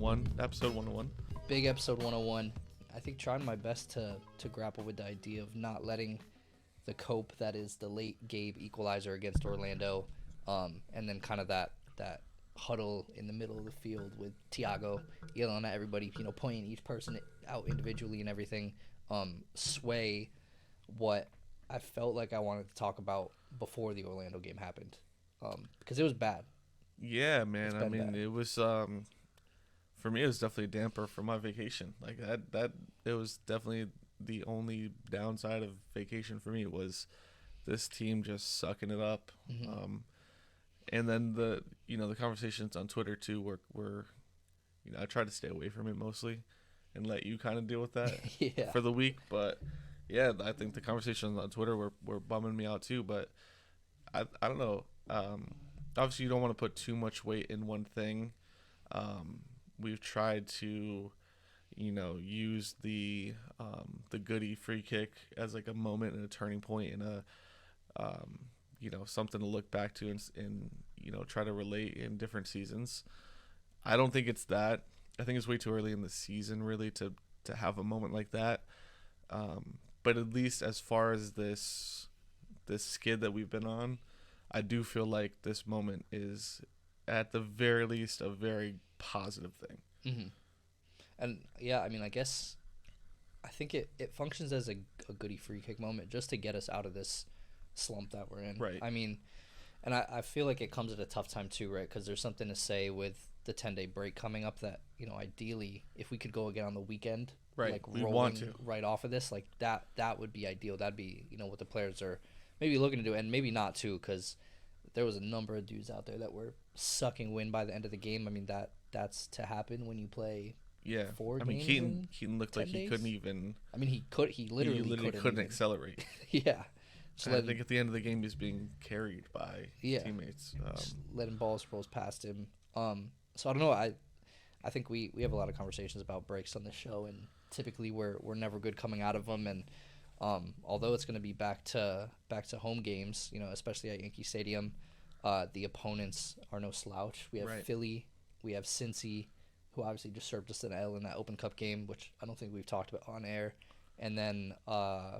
101, episode 101. Big episode 101. I think trying my best to grapple with the idea of not letting the cope that is the late Gabe equalizer against Orlando, and then kind of that huddle in the middle of the field with Thiago yelling at everybody, pointing each person out individually and everything, sway what I felt like I wanted to talk about before the Orlando game happened, because it was bad. Yeah, man. I mean, bad. it was for me. It was definitely a damper for my vacation. Like that. It was definitely the only downside of vacation for me was this team just sucking it up. Mm-hmm. And then the conversations on Twitter too were I tried to stay away from it mostly and let you kind of deal with that Yeah. for the week. But yeah, I think the conversations on Twitter were bumming me out too. But I don't know. Obviously, you don't want to put too much weight in one thing. We've tried to, use the Goody free kick as like a moment and a turning point and a, something to look back to and try to relate in different seasons. I don't think it's that. I think it's way too early in the season really to have a moment like that. But at least as far as this skid that we've been on, I do feel like this moment is, at the very least, a very positive thing. Mm-hmm. And yeah, I mean, I think it functions as a Goody free kick moment just to get us out of this slump that we're in. Right. I mean, and I feel like it comes at a tough time too, right? Because there's something to say with the 10-day break coming up that, ideally, if we could go again on the weekend, right, like we rolling want to. right off of this, like that would be ideal. That'd be, what the players are maybe looking to do, and maybe not too, because there was a number of dudes out there that were sucking wind by the end of the game. I mean, that's to happen when you play 4 games. I mean, Keaton looked like he couldn't even. I mean, he literally couldn't accelerate. Yeah. I think at the end of the game, he's being carried by teammates. Letting balls roll past him. So I don't know. I think we have a lot of conversations about breaks on this show, and typically we're never good coming out of them. And although it's going to be back to home games, especially at Yankee Stadium, the opponents are no slouch. We have Philly, we have Cincy, who obviously just served us an L in that Open Cup game, which I don't think we've talked about on air. And then I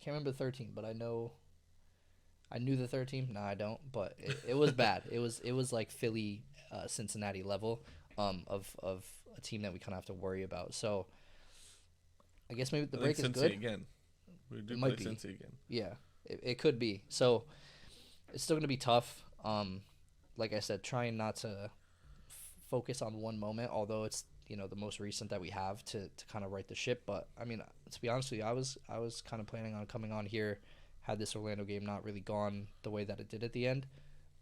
can't remember the third team, but I knew the third team. No, I don't. But it was bad. It was like Philly, Cincinnati level of a team that we kind of have to worry about. So I guess maybe the break is Cincy good. Again. We do It play might be. Cincy again. Yeah, it could be. So it's still going to be tough. Like I said, trying not to focus on one moment, although it's the most recent that we have to kind of right the ship. But I mean, to be honest with you, I was kind of planning on coming on here had this Orlando game not really gone the way that it did at the end,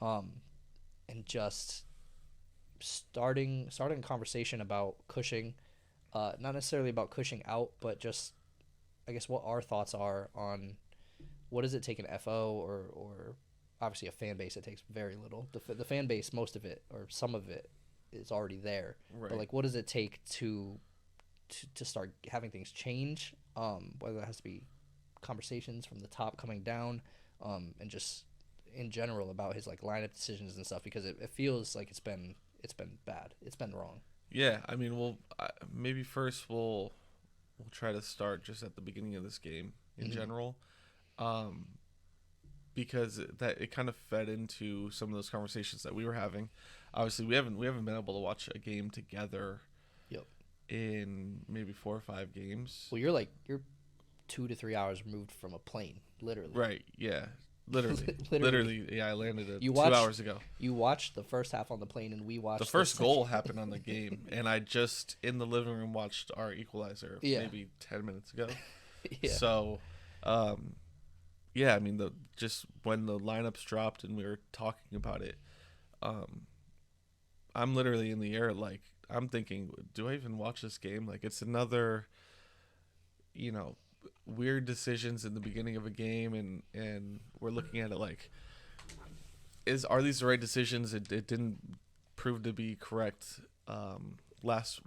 and just starting a conversation about Cushing, not necessarily about Cushing out, but just I guess what our thoughts are on what does it take an FO or obviously a fan base. It takes very little. The fan base, most of it or some of it is already there. Right. But like, what does it take to start having things change? Whether that has to be conversations from the top coming down, and just in general about his like lineup decisions and stuff, because it feels like it's been bad. It's been wrong. Yeah, I mean, maybe first we'll try to start just at the beginning of this game in general, because it kind of fed into some of those conversations that we were having. Obviously, we haven't been able to watch a game together. Yep. In maybe 4 or 5 games. Well, you're 2 to 3 hours removed from a plane, literally. Right. Yeah. Literally. Yeah, I landed 2 hours ago. You watched the first half on the plane, and we watched the first goal happened on the game, and I just in the living room watched our equalizer maybe 10 minutes ago. Yeah. So, yeah, I mean, just when the lineups dropped and we were talking about it, I'm literally in the air, like I'm thinking, do I even watch this game? Like it's another, weird decisions in the beginning of a game, and we're looking at it like, are these the right decisions? It didn't prove to be correct not last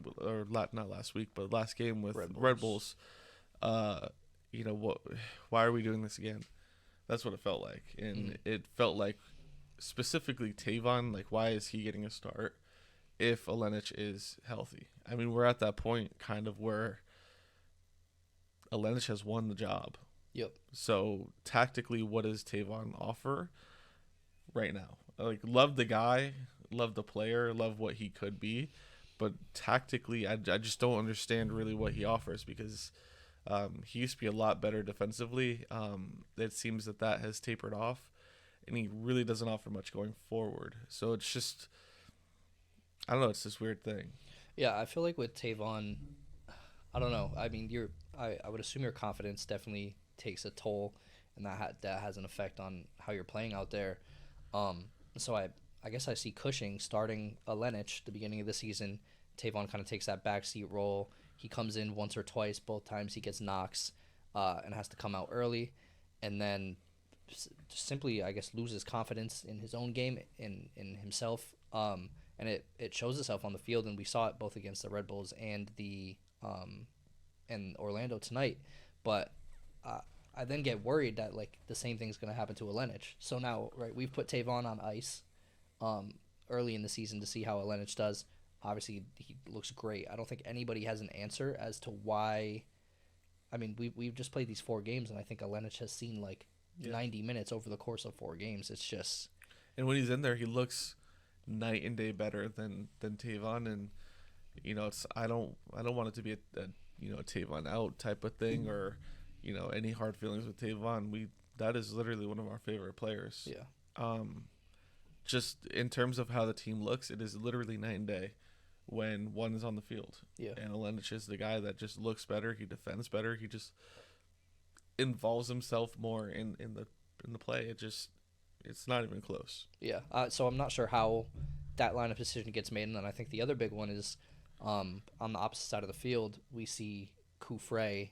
week, but last game with Red Bulls. Why are we doing this again? That's what it felt like, and it felt like specifically Tavon, like why is he getting a start? if Alenic is healthy. I mean, we're at that point kind of where Alenic has won the job. Yep. So tactically, what does Tavon offer right now? Like, love the guy, love the player, love what he could be, but tactically, I just don't understand really what he offers because he used to be a lot better defensively. It seems that has tapered off, and he really doesn't offer much going forward. So it's just, I don't know, it's this weird thing. Yeah, I feel like with Tavon, I don't know. I mean, I would assume your confidence definitely takes a toll, and that has an effect on how you're playing out there. So I guess I see Cushing starting Alenic the beginning of the season. Tavon kind of takes that backseat role. He comes in once or twice. Both times he gets knocks and has to come out early, and then simply, I guess, loses confidence in his own game, in himself. And it shows itself on the field, and we saw it both against the Red Bulls and and Orlando tonight. But I then get worried that like the same thing's going to happen to Alenic. So now, right, we've put Tavon on ice early in the season to see how Alenic does. Obviously, he looks great. I don't think anybody has an answer as to why. I mean, we've just played these 4 games, and I think Alenic has seen like 90 minutes over the course of 4 games. It's just, and when he's in there, he looks night and day better than Tavon, and it's I don't want it to be a Tavon out type of thing, or any hard feelings with Tavon. That is literally one of our favorite players. yeah. Just in terms of how the team looks, it is literally night and day when one is on the field. Yeah. And Alenic is the guy that just looks better. He defends better. He just involves himself more in the play. It's not even close. Yeah. So I'm not sure how that line of decision gets made, and then I think the other big one is on the opposite side of the field, we see Kufre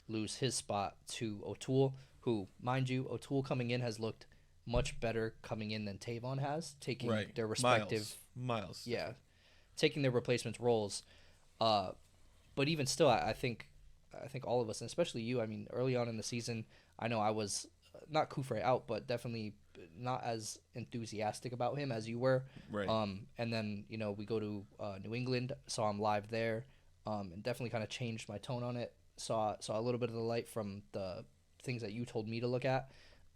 lose his spot to O'Toole, who, mind you, O'Toole coming in has looked much better coming in than Tavon has, taking their respective miles. Yeah, taking their replacements' roles. But even still, I think all of us, and especially you, I mean, early on in the season, I know I was not Kufre out, but definitely not as enthusiastic about him as you were. Right. And then we go to New England, saw him live there, and definitely kind of changed my tone on it. Saw a little bit of the light from the things that you told me to look at.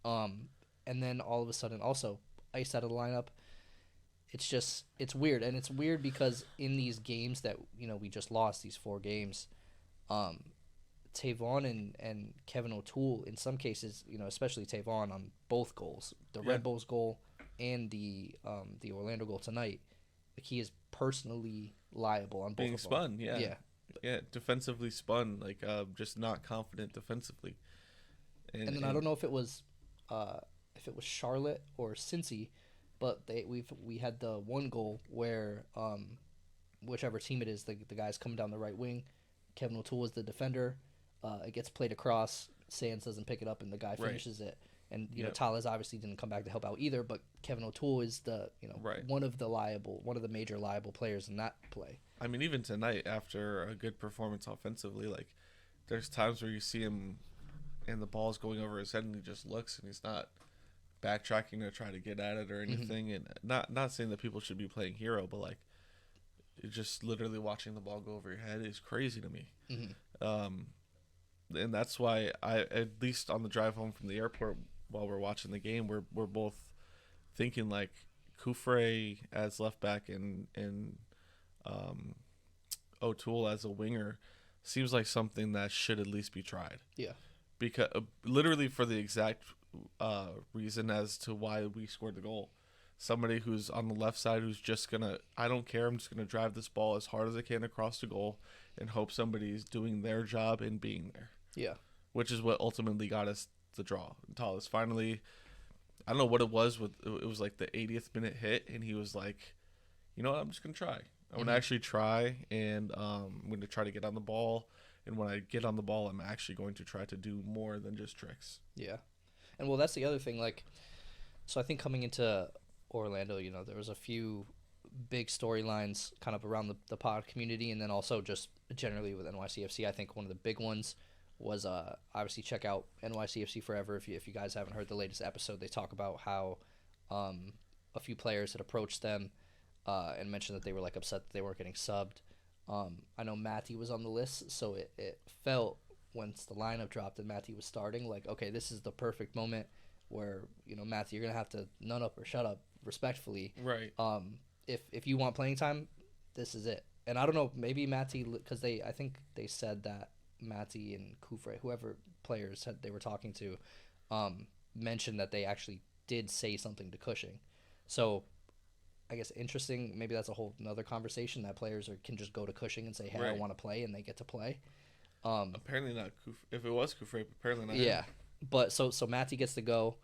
And then all of a sudden, also iced out of the lineup. It's weird, and it's weird because in these games that we just lost, these 4 games, Tavon and Kevin O'Toole, in some cases, especially Tavon on both goals, the Red Bulls goal and the Orlando goal tonight, like he is personally liable on both being of them. spun. Yeah, defensively spun, like just not confident defensively. And then I don't know if it was Charlotte or Cincy, but we had the one goal where whichever team it is, the guy's coming down the right wing. Kevin O'Toole is the defender. It gets played across. Sands doesn't pick it up, and the guy finishes it. And Tales obviously didn't come back to help out either. But Kevin O'Toole is the one of the major liable players in that play. I mean, even tonight, after a good performance offensively, like there's times where you see him, and the ball's going over his head, and he just looks, and he's not backtracking to try to get at it or anything. Mm-hmm. And not saying that people should be playing hero, but like just literally watching the ball go over your head is crazy to me. Mm-hmm. And that's why I, at least on the drive home from the airport while we're watching the game, we're both thinking like Kufre as left back and O'Toole as a winger seems like something that should at least be tried. Yeah. Because literally for the exact reason as to why we scored the goal. Somebody who's on the left side who's just gonna, I don't care, I'm just gonna drive this ball as hard as I can across the goal and hope somebody's doing their job and being there. Yeah. Which is what ultimately got us the draw. Tallis finally, I don't know what it was, it was like the 80th minute hit, and he was like, you know what, I'm just gonna try. I'm going to actually try, and I'm going to try to get on the ball. And when I get on the ball, I'm actually going to try to do more than just tricks. Yeah. And, well, that's the other thing. Like, so I think coming into Orlando, there was a few big storylines kind of around the pod community, and then also just generally with NYCFC. I think one of the big ones was obviously check out NYCFC Forever. If you guys haven't heard the latest episode, they talk about how a few players had approached them and mentioned that they were like upset that they weren't getting subbed. I know Matty was on the list, so it felt once the lineup dropped and Matty was starting, like, okay, this is the perfect moment where, Matty, you're gonna have to nut up or shut up respectfully. Right. If you want playing time, this is it. And I don't know, maybe Matty, because I think they said that Matty and Kufre, whoever players they were talking to, mentioned that they actually did say something to Cushing. So I guess interesting. Maybe that's a whole another conversation that players can just go to Cushing and say, "Hey, I Right. want to play," and they get to play. Apparently not If it was Kufre, apparently not. Yeah, but so Matty gets to go,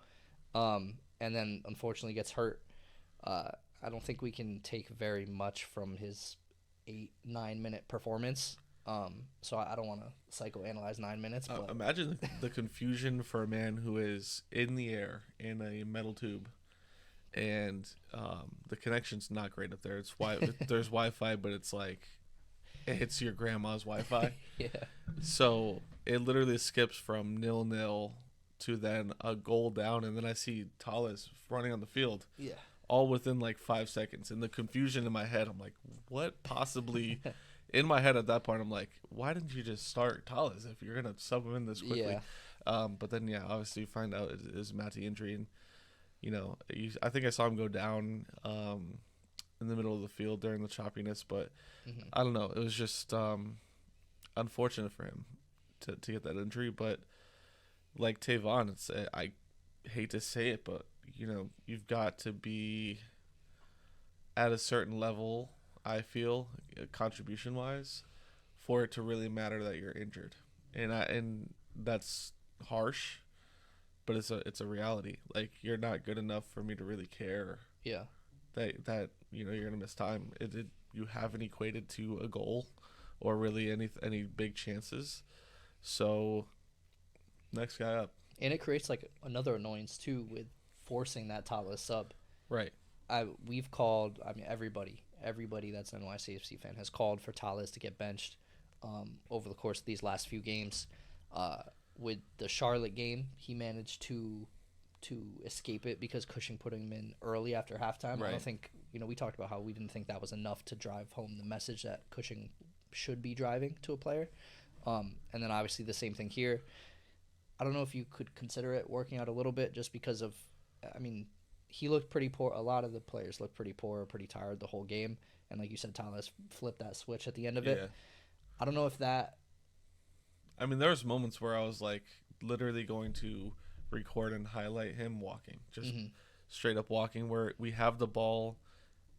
and then unfortunately gets hurt. I don't think we can take very much from his 8-9 minute performance. So I don't want to psychoanalyze 9 minutes. But Imagine the confusion for a man who is in the air in a metal tube, and the connection's not great up there. There's Wi-Fi, but it's like it's your grandma's Wi-Fi. Yeah. So it literally skips from 0-0 to then a goal down, and then I see Talles running on the field. Yeah. All within like 5 seconds. And the confusion in my head, I'm like, what possibly... In my head at that point, I'm like, why didn't you just start Talles if you're going to sub him in this quickly? Yeah. But then, obviously you find out it is Matty injury. And, I think I saw him go down in the middle of the field during the choppiness. But I don't know. It was just unfortunate for him to get that injury. But like Tavon, I hate to say it, but, you've got to be at a certain level, I feel, contribution wise, for it to really matter that you're injured. And that's harsh, but it's a reality. Like, you're not good enough for me to really care. Yeah. That you're gonna miss time. You haven't equated to a goal or really any big chances. So next guy up. And it creates like another annoyance too with forcing that Talles sub. Right. We've called. I mean, everybody that's an NYCFC fan has called for Talles to get benched over the course of these last few games. With the Charlotte game, he managed to escape it because Cushing put him in early after halftime. Right. I don't think we talked about how we didn't think that was enough to drive home the message that Cushing should be driving to a player. And then obviously the same thing here. I don't know if you could consider it working out a little bit just because of, I mean, he looked pretty poor. A lot of the players looked pretty poor, pretty tired the whole game. And like you said, Talles flipped that switch at the end of it. I don't know if that... I mean, there was moments where I was like literally going to record and highlight him walking. Just straight up walking, where we have the ball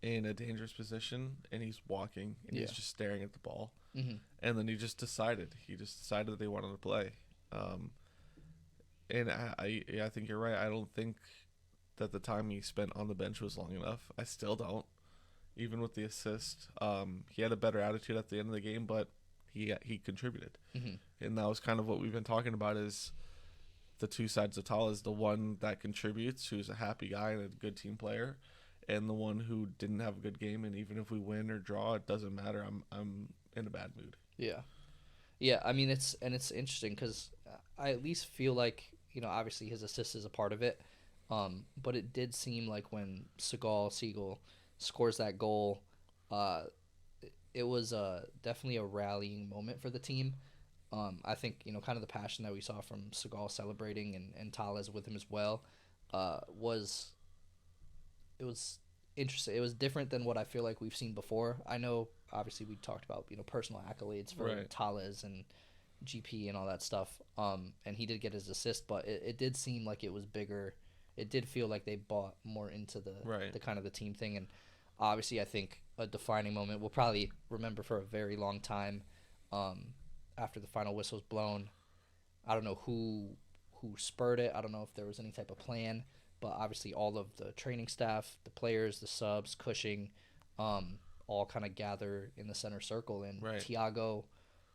in a dangerous position and he's walking and he's just staring at the ball. And then he just decided that they wanted to play. And I think you're right. I don't think that the time he spent on the bench was long enough. I still don't. Even with the assist, he had a better attitude at the end of the game, but he contributed. And that was kind of what we've been talking about, is the two sides of Talles: the one that contributes, who's a happy guy and a good team player, and the one who didn't have a good game. And even if we win or draw, it doesn't matter. I'm in a bad mood. Yeah. I mean, it's interesting because I at least feel like, obviously his assist is a part of it. But it did seem like when Seagull scores that goal, it was definitely a rallying moment for the team. I think, kind of the passion that we saw from Seagull celebrating and Talles with him as well, was interesting. It was different than what I feel like we've seen before. I know, obviously, we talked about, personal accolades for Talles and GP and all that stuff. And he did get his assist, but it did seem like it was bigger. It did feel like they bought more into the kind of the team thing. And obviously, I think a defining moment we'll probably remember for a very long time. After the final whistle's blown, I don't know who spurred it. I don't know if there was any type of plan, but obviously all of the training staff, the players, the subs, Cushing, all kind of gather in the center circle. And Thiago,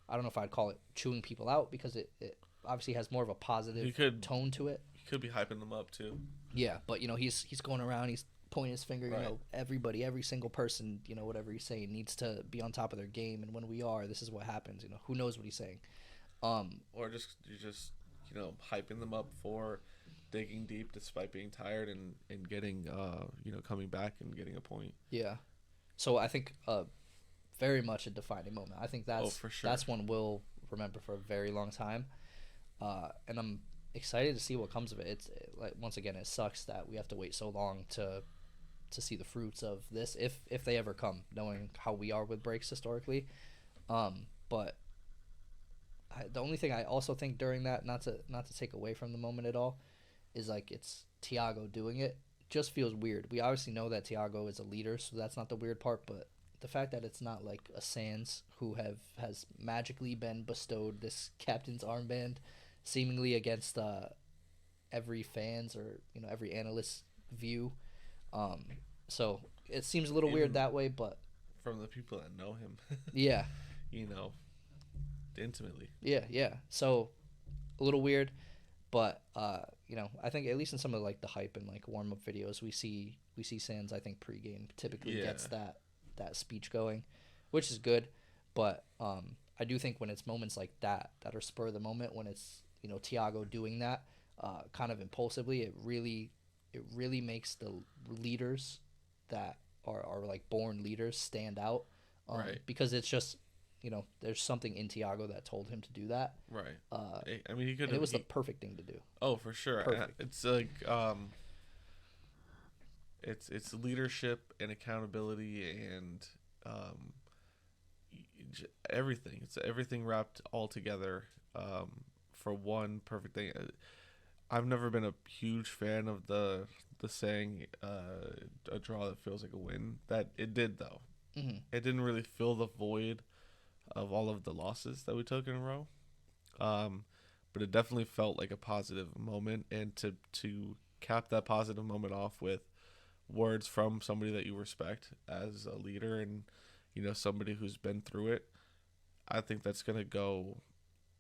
I don't know if I'd call it chewing people out, because it obviously has more of a positive tone to it. You could be hyping them up too. Yeah, but he's going around, he's pointing his finger. Everybody, every single person, whatever he's saying needs to be on top of their game. And when we are, this is what happens. Who knows what he's saying? Or you're just hyping them up for digging deep despite being tired and getting coming back and getting a point. Yeah. So I think very much a defining moment. I think Oh, that's for sure. that's one we'll remember for a very long time. And I'm excited to see what comes of it. It's like once again, it sucks that we have to wait so long to see the fruits of this, if they ever come, knowing how we are with breaks historically. But the only thing I also think during that, not to take away from the moment at all, is like it's Thiago doing it. Just feels weird. We obviously know that Thiago is a leader, so that's not the weird part. But the fact that it's not like a Sands who has magically been bestowed this captain's armband, seemingly against every fans or every analyst's view. Um, so it seems a little weird Even that way, but from the people that know him, yeah, you know, intimately. yeah. So a little weird, but I think at least in some of like the hype and like warm up videos, we see Sands. I think pregame typically Yeah. gets that speech going, which is good. But I do think when it's moments like that are spur of the moment, when it's Tiago doing that kind of impulsively, it really makes the leaders that are like born leaders stand out. Right. Because it's just there's something in Tiago that told him to do that. Right. Uh, I mean, he could and it have. was the perfect thing to do. Oh, for sure. Perfect. It's like it's leadership and accountability and um, everything. It's everything wrapped all together for one perfect thing. I've never been a huge fan of the saying a draw that feels like a win. That it did though. Hmm. It didn't really fill the void of all of the losses that we took in a row. Um, but it definitely felt like a positive moment, and to cap that positive moment off with words from somebody that you respect as a leader and somebody who's been through it, I think that's gonna go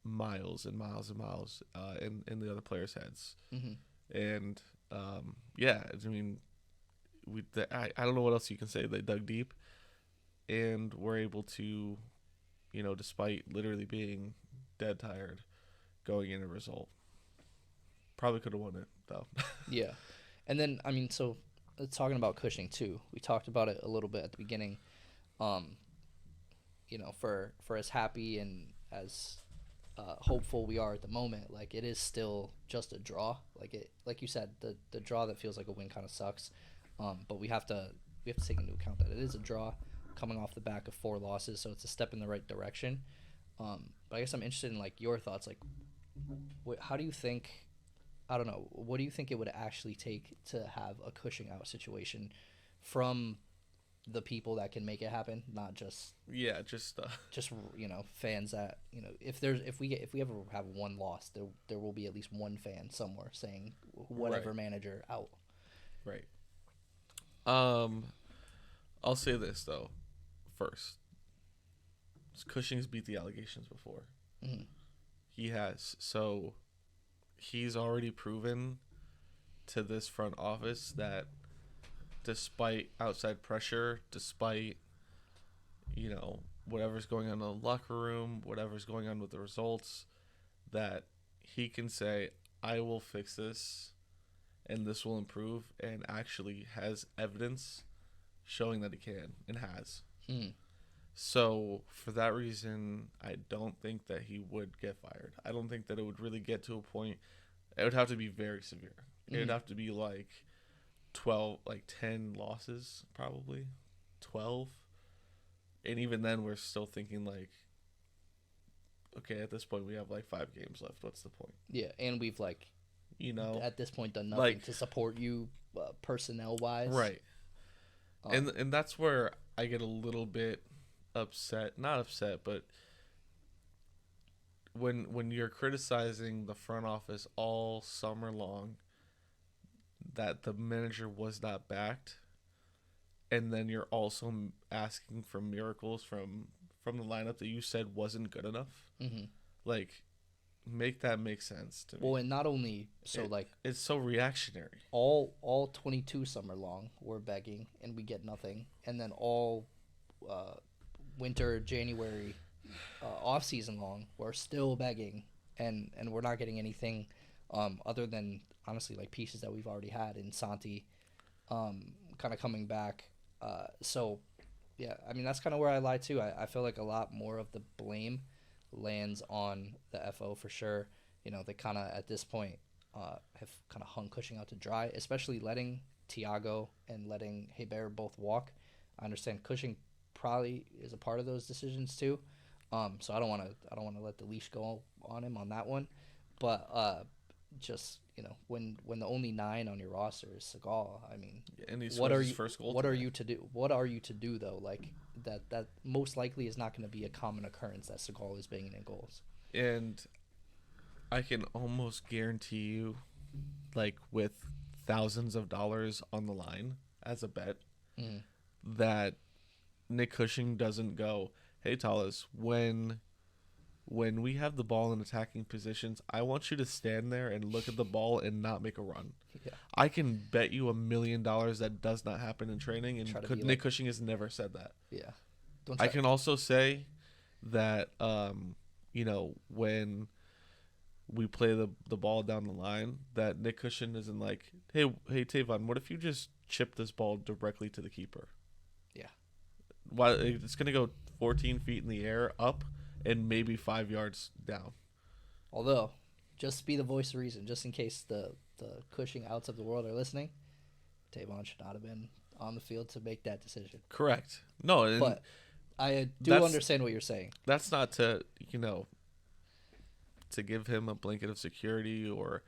miles and miles and miles in the other players' heads. Hmm. And yeah, I mean, I don't know what else you can say. They dug deep and were able to, despite literally being dead tired, going in a result. Probably could have won it though. Yeah, and then I mean, so talking about Cushing too, we talked about it a little bit at the beginning. Um, for as happy and as hopeful we are at the moment, like it is still just a draw. Like you said, the draw that feels like a win kind of sucks. But we have to take into account that it is a draw, coming off the back of 4 losses, so it's a step in the right direction. But I guess I'm interested in like your thoughts. Like, how do you think? I don't know. What do you think it would actually take to have a Cushing out situation from the people that can make it happen, not just Yeah, just fans that if we ever have one loss, there will be at least one fan somewhere saying whatever right, manager out. right. Um, I'll say this though. First, Cushing's beat the allegations before. Hmm. He has, so he's already proven to this front office that despite outside pressure, despite whatever's going on in the locker room, whatever's going on with the results, that he can say, "I will fix this, and this will improve," and actually has evidence showing that he can and has. Mm. So for that reason, I don't think that he would get fired. I don't think that it would really get to a point. It would have to be very severe. It would Hmm. have to be like 12, like 10 losses, probably 12. And even then, we're still thinking like, okay, at this point, we have like 5 games left. What's the point? Yeah, and we've like You know, at this point done nothing like to support you personnel wise. right. Um, And that's where I get a little bit upset. Not upset, but when you're criticizing the front office all summer long that the manager was not backed, and then you're also asking for miracles from the lineup that you said wasn't good enough. hmm Like, make that make sense to Well, me. and not only so It, like it's so reactionary. all 22 summer long we're begging and we get nothing, and then all uh, winter January off season long we're still begging and we're not getting anything other than honestly like pieces that we've already had in Santi kind of coming back. So Yeah, I mean, that's kind of where I lie too. I feel like a lot more of the blame lands on the FO for sure. You know, they kind of, at this point, have kind of hung Cushing out to dry, especially letting Tiago and letting Hebert both walk. I understand Cushing probably is a part of those decisions too. So I don't want to let the leash go on him on that one. But just, you know, when the only 9 on your roster is Segal, I mean, And he what scores are his you first goal what are today. you to do? What are you to do though? Like that most likely is not going to be a common occurrence that Segal is banging in goals. And I can almost guarantee you, like with thousands of dollars on the line as a bet, Mm. that Nick Cushing doesn't go, "Hey Tallis, when we have the ball in attacking positions, I want you to stand there and look at the ball and not make a run." Yeah, I can bet you $1 million that does not happen in training, and try to be Nick like, Cushing has never said that. yeah. Don't I try. can also say that, you know, when we play the ball down the line, that Nick Cushing isn't like, hey Tavon, what if you just chip this ball directly to the keeper? Yeah. Why it's gonna go 14 feet in the air up and maybe 5 yards down. Although, just be the voice of reason, just in case the Cushing outs of the world are listening. Tavon should not have been on the field to make that decision. Correct. No, and But I do that's understand what you're saying. that's not to, to give him a blanket of security, or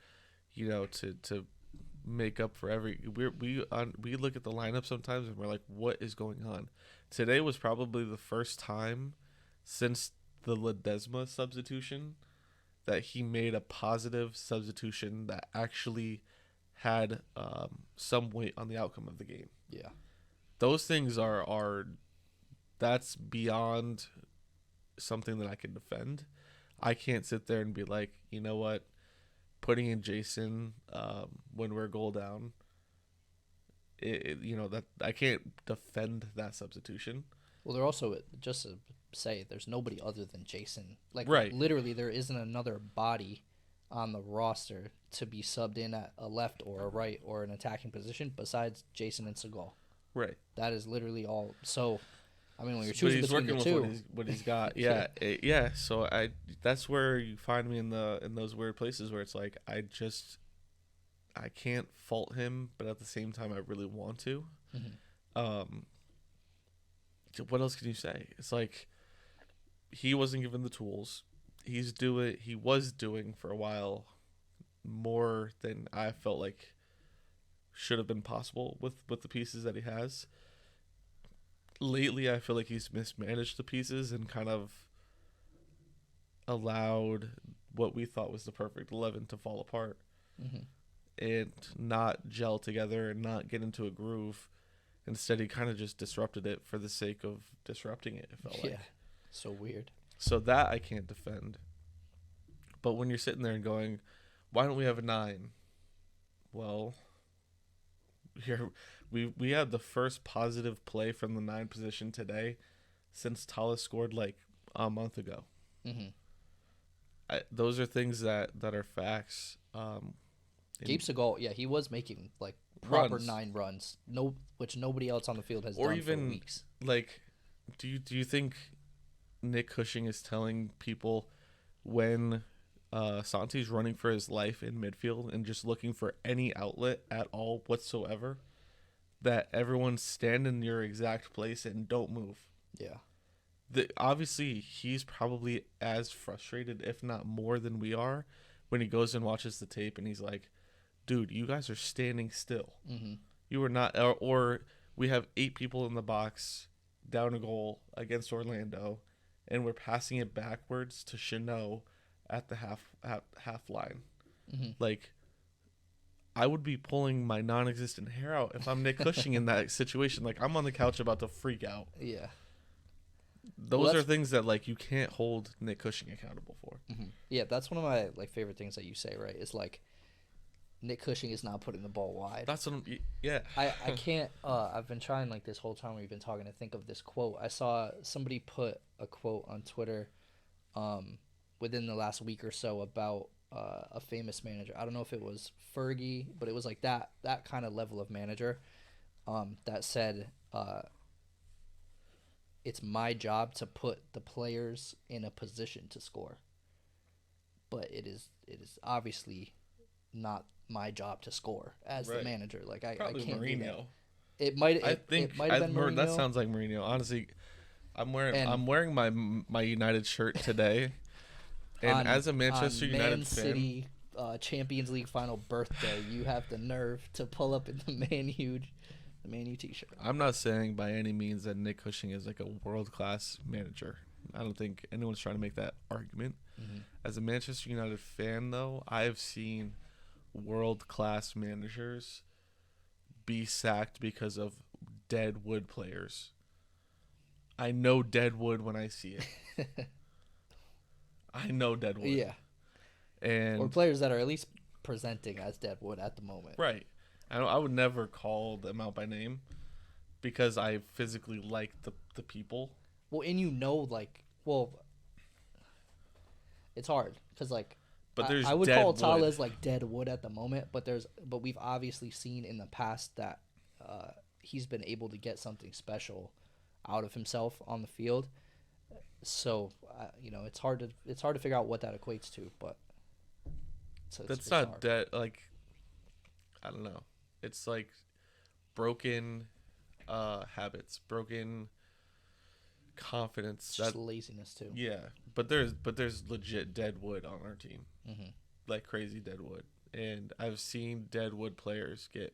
to make up for we look at the lineup sometimes and we're like, what is going on? Today was probably the first time since the Ledesma substitution that he made a positive substitution that actually had some weight on the outcome of the game. Yeah. Those things are that's beyond something that I can defend. I can't sit there and be like, you know what, putting in Jason when we're goal down, that I can't defend that substitution. Well, they're also, just to say, there's nobody other than Jason. Like, Right. literally, there isn't another body on the roster to be subbed in at a left or a right or an attacking position besides Jason and Segal. Right. That is literally all. So, I mean, when you're But choosing he's between working the with two, what he's got. Yeah, yeah. So that's where you find me in those weird places where it's like I can't fault him, but at the same time I really want to. Mhm. What else can you say? It's like he wasn't given the tools. He was doing for a while more than I felt like should have been possible with the pieces that he has. Lately, I feel like he's mismanaged the pieces and kind of allowed what we thought was the perfect 11 to fall apart Mhm. and not gel together and not get into a groove. Instead, he kind of just disrupted it for the sake of disrupting it, it felt like. Yeah. So weird. So that I can't defend. But when you're sitting there and going, why don't we have a 9? Well, here we had the first positive play from the 9 position today since Tallis scored like a month ago. Mm-hmm. Those are things that are facts. Gabe Segal, yeah, he was making like proper Runs. 9 runs, which nobody else on the field has Or done even for weeks. like, do you think Nick Cushing is telling people when Santi's running for his life in midfield and just looking for any outlet at all whatsoever, that everyone stand in your exact place and don't move? Yeah. Obviously, he's probably as frustrated, if not more than we are, when he goes and watches the tape and he's like, dude, you guys are standing still. Mm-hmm. You are not, or we have 8 people in the box down a goal against Orlando, and we're passing it backwards to Chanot at the half line. Mm-hmm. Like, I would be pulling my non-existent hair out if I'm Nick Cushing in that situation. Like, I'm on the couch about to freak out. Yeah. Those are things that, like, you can't hold Nick Cushing accountable for. Mm-hmm. Yeah, that's one of my like favorite things that you say, right? Is like Nick Cushing is not putting the ball wide. That's what yeah. I can't I've been trying like this whole time we've been talking to think of this quote. I saw somebody put a quote on Twitter within the last week or so about a famous manager. I don't know if it was Fergie, but it was like that kind of level of manager that said it's my job to put the players in a position to score. But it is obviously not my job to score as the Right. manager. Like I Probably can't do that. Mourinho. It might I it think might have been Mourinho. that sounds like Mourinho. Honestly, And I'm wearing my United shirt today, and on, as a Manchester on United Man fan, City Champions League final birthday, you have the nerve to pull up in the Man U t-shirt. I'm not saying by any means that Nick Cushing is like a world class manager. I don't think anyone's trying to make that argument. Mm-hmm. As a Manchester United fan, though, I have seen world class managers be sacked because of dead wood players. I know dead wood when I see it. I know dead wood. Yeah. And Or players that are at least presenting as Deadwood at the moment. right. I would never call them out by name because I physically like the people. Well, and it's hard because But there's I would dead call wood. Tales like Deadwood at the moment, but we've obviously seen in the past that he's been able to get something special out of himself on the field. So it's hard to figure out what that equates to, but That's it's not hard. dead. Like, I don't know. It's like broken habits, broken confidence. It's just laziness too. Yeah, but there's legit dead wood on our team, Mm-hmm. like crazy dead wood, and I've seen dead wood players get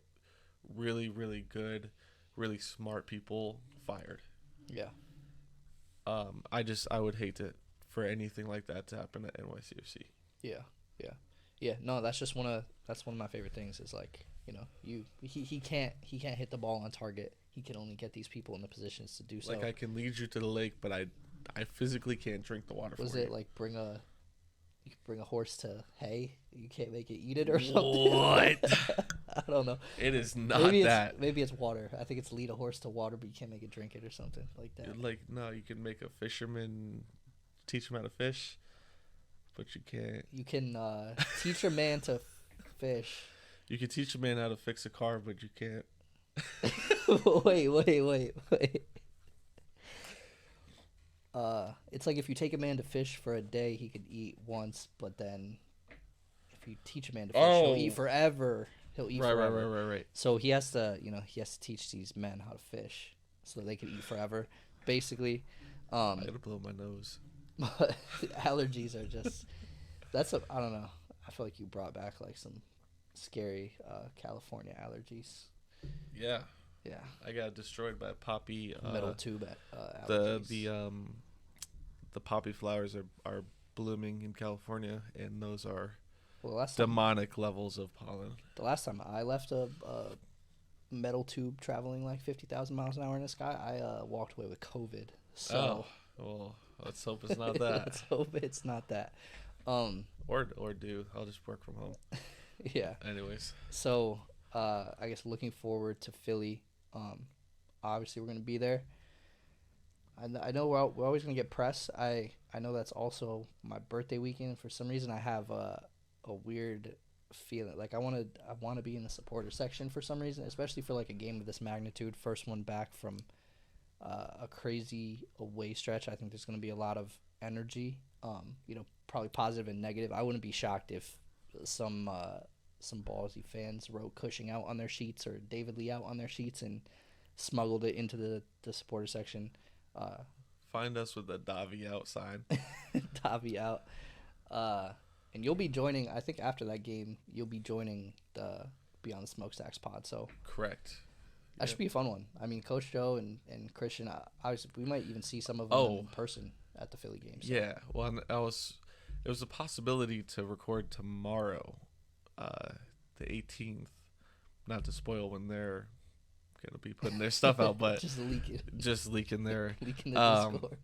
really really good, really smart people fired. Yeah. I would hate it for anything like that to happen at NYCFC. Yeah. No, that's one of my favorite things is he can't hit the ball on target. He can only get these people in the positions to do so. Like I can lead you to the lake, but I physically can't drink the water. Was for it you. like you could bring a horse to hay? You can't make it eat it or something. What? I don't know. It is not that. Maybe it's water. I think it's lead a horse to water, but you can't make it drink it or something like that. Like no, you can make a fisherman teach him how to fish, but you can't. You can teach a man to fish. You can teach a man how to fix a car, but you can't. Wait. It's like if you take a man to fish for a day, he could eat once, but then if you teach a man to fish, he'll eat forever. He'll eat forever. Right. So he has to teach these men how to fish so they can eat forever, basically. I gotta blow my nose. But allergies are just I don't know. I feel like you brought back like some scary California allergies. Yeah. Yeah. I got destroyed by poppy. Metal tube allergies. The poppy flowers are blooming in California, and those are Well, demonic levels of pollen. the last time I left a metal tube traveling like 50,000 miles an hour in the sky, I walked away with COVID. So well, let's hope it's not that. let's hope it's not that. Or do. I'll just work from home. Yeah. Anyways. So I guess looking forward to Philly. Obviously, we're going to be there. I know we're always going to get press. I know that's also my birthday weekend. For some reason, I have a weird feeling. Like I want to be in the supporter section for some reason, especially for like a game of this magnitude. First one back from a crazy away stretch. I think there's going to be a lot of energy. Probably positive and negative. I wouldn't be shocked if some ballsy fans wrote Cushing out on their sheets or David Lee out on their sheets and smuggled it into the supporter section. Find us with the Davi out sign. Davi out. And you'll be joining, I think after that game, you'll be joining the Beyond the Smokestacks pod. So Correct. that should be a fun one. I mean, Coach Joe and Christian, obviously, we might even see some of them in person at the Philly game. So. Yeah. Well, it was a possibility to record tomorrow, the 18th. Not to spoil when they're gonna be putting their stuff out, but just leaking their leaking the Discord.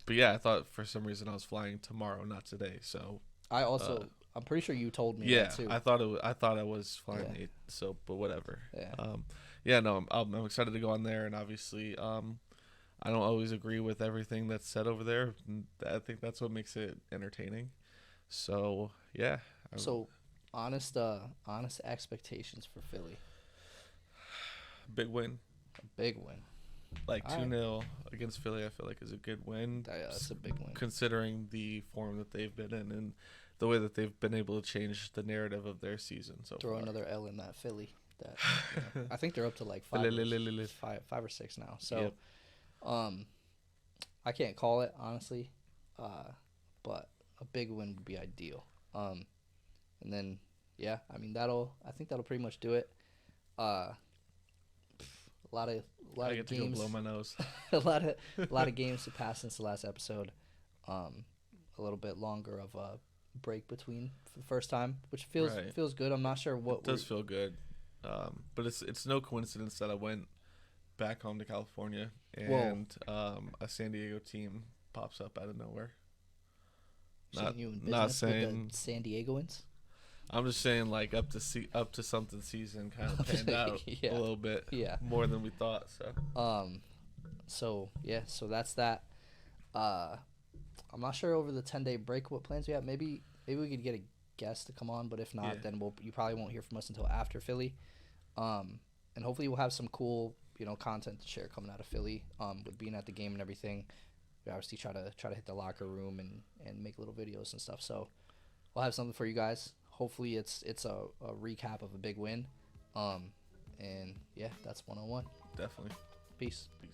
But yeah, I thought for some reason I was flying tomorrow, not today. So I also, I'm pretty sure you told me that too. I thought I was flying so, but whatever. Yeah. No, I'm excited to go on there, and obviously, I don't always agree with everything that's said over there. I think that's what makes it entertaining. So yeah. So honest expectations for Philly. Big win. A big win. Like All right. 2-0 against Philly, I feel like is a good win. Yeah, that's a big win. Considering the form that they've been in and the way that they've been able to change the narrative of their season so Throw far. another L in that Philly. That I think they're up to like five or six now. So, Yep. I can't call it honestly, but a big win would be ideal. And then yeah, I mean I think that'll pretty much do it. A lot I of get to games. go blow my nose. a lot of games to pass since the last episode. A little bit longer of a break between for the first time, which feels good. I'm not sure what it does feel good, but it's no coincidence that I went back home to California and a San Diego team pops up out of nowhere. Not saying with the San Diegoans. I'm just saying like up to something season kind of panned out Yeah. a little bit Yeah. more than we thought. So so that's that. I'm not sure over the 10-day break what plans we have. Maybe we could get a guest to come on, but if not, then you probably won't hear from us until after Philly. And hopefully we'll have some cool content to share coming out of Philly. With being at the game and everything, we obviously try to hit the locker room and make little videos and stuff. So we'll have something for you guys. Hopefully it's a recap of a big win. And yeah, that's 101. Definitely. Peace. Peace.